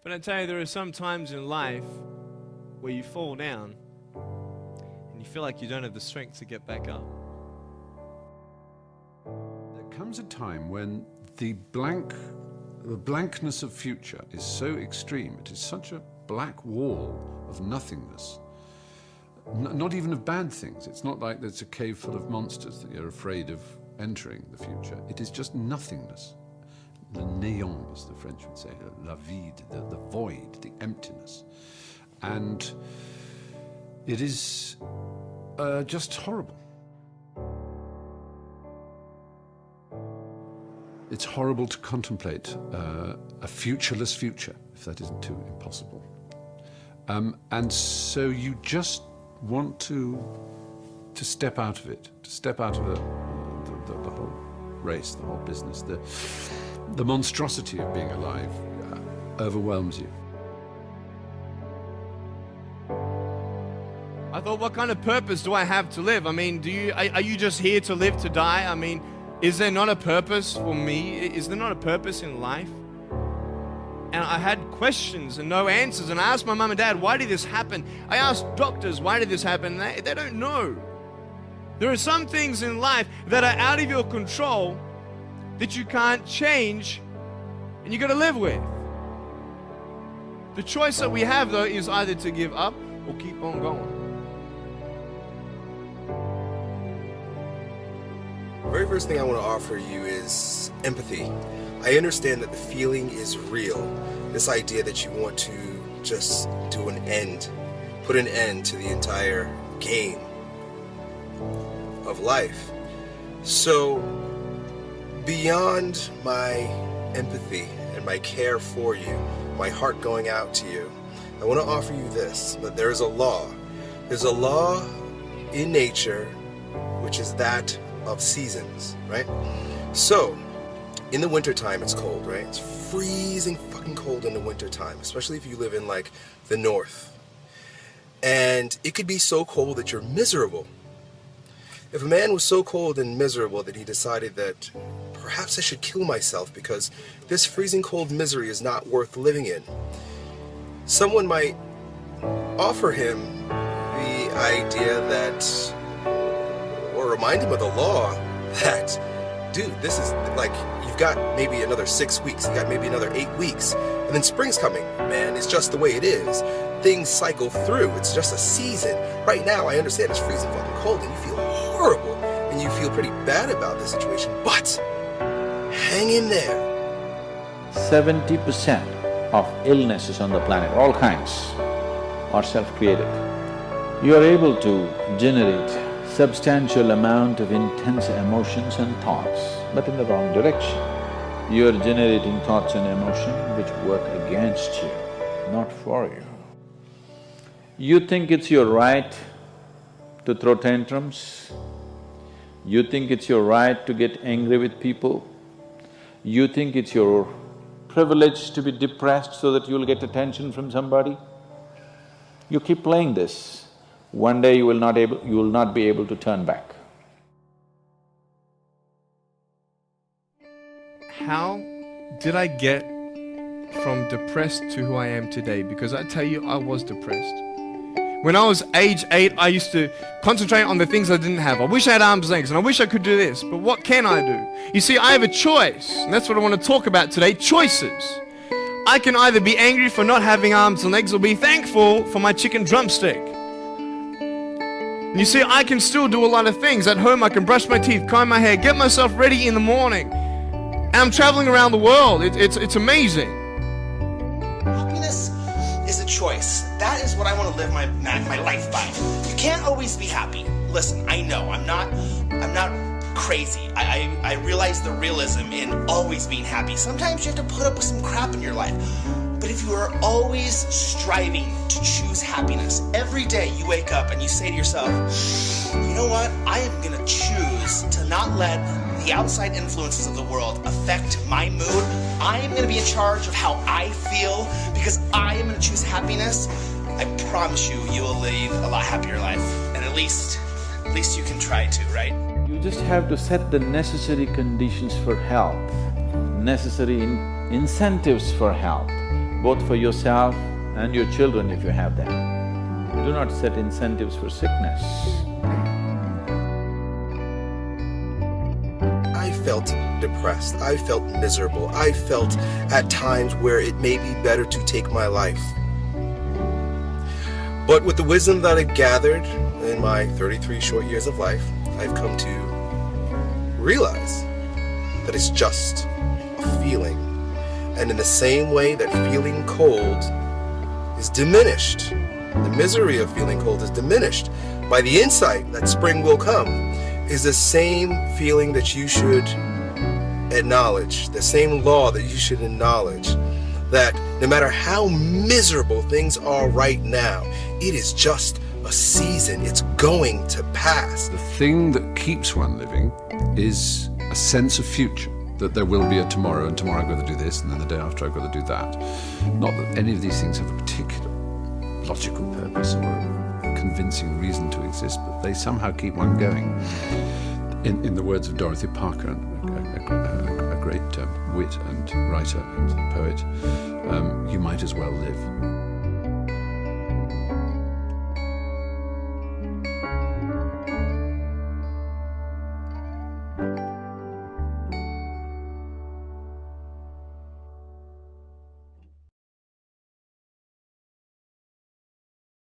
But I tell you, there are some times in life where you fall down and you feel like you don't have the strength to get back up. There comes a time when the blankness of future is so extreme, it is such a black wall of nothingness, not even of bad things. It's not like there's a cave full of monsters that you're afraid of entering the future. It is just nothingness. Le néant, as the French would say, la vide, the void, the emptiness. And it is just horrible. It's horrible to contemplate a futureless future, if that isn't too impossible. And so you just want to step out of it, to step out of the whole race, the whole business. The monstrosity of being alive overwhelms you. I thought, what kind of purpose do I have to live? I mean, are you just here to live to die? I mean, is there not a purpose for me? Is there not a purpose in life? And I had questions and no answers. And I asked my mum and dad, why did this happen? I asked doctors, why did this happen? They don't know. There are some things in life that are out of your control that you can't change and you got to live with. The choice that we have, though, is either to give up or keep on going. The very first thing I want to offer you is empathy. I understand that the feeling is real. This idea that you want to just do an end, put an end to the entire game of life. So, beyond my empathy and my care for you, my heart going out to you, I want to offer you this, that there's a law. There's a law in nature, which is that of seasons, right? So, in the wintertime, it's cold, right? It's freezing fucking cold in the wintertime, especially if you live in, like, the north. And it could be so cold that you're miserable. If a man was so cold and miserable that he decided that perhaps I should kill myself because this freezing cold misery is not worth living in, someone might offer him the idea that, or remind him of the law that, dude, this is like, you've got maybe another 6 weeks, you got maybe another 8 weeks, and then spring's coming. Man, it's just the way it is. Things cycle through. It's just a season. Right now, I understand it's freezing fucking cold and you feel horrible and you feel pretty bad about the situation, but hang in there. 70% of illnesses on the planet, all kinds, are self-created. You are able to generate substantial amount of intense emotions and thoughts, but in the wrong direction. You are generating thoughts and emotion which work against you, not for you. You think it's your right to throw tantrums. You think it's your right to get angry with people. You think it's your privilege to be depressed so that you'll get attention from somebody. You keep playing this, one day you will not be able to turn back. How did I get from depressed to who I am today? Because I tell you, I was depressed. When I was age 8, I used to concentrate on the things I didn't have. I wish I had arms and legs, and I wish I could do this, but what can I do? You see, I have a choice, and that's what I want to talk about today, choices. I can either be angry for not having arms and legs or be thankful for my chicken drumstick. And you see, I can still do a lot of things. At home, I can brush my teeth, comb my hair, get myself ready in the morning. And I'm traveling around the world. It's amazing. Happiness is a choice. That is what I want to live my life by. You can't always be happy. Listen, I know, I'm not crazy. I realize the realism in always being happy. Sometimes you have to put up with some crap in your life. But if you are always striving to choose happiness, every day you wake up and you say to yourself, you know what, I am gonna choose to not let the outside influences of the world affect my mood. I am gonna be in charge of how I feel because I am gonna choose happiness. I promise you, you will lead a lot happier life. And at least you can try to, right? You just have to set the necessary conditions for health, necessary incentives for health. both for yourself and your children if you have them. Do not set incentives for sickness. I felt depressed, I felt miserable, I felt at times where it may be better to take my life. But with the wisdom that I've gathered in my 33 short years of life, I've come to realize that it's just a feeling. And in the same way that feeling cold is diminished, the misery of feeling cold is diminished by the insight that spring will come, is the same feeling that you should acknowledge, the same law that you should acknowledge, that no matter how miserable things are right now, it is just a season. It's going to pass. The thing that keeps one living is a sense of future, that there will be a tomorrow, and tomorrow I've got to do this, and then the day after I've got to do that. Not that any of these things have a particular logical purpose or a convincing reason to exist, but they somehow keep one going. In the words of Dorothy Parker, a great wit and writer and poet, you might as well live.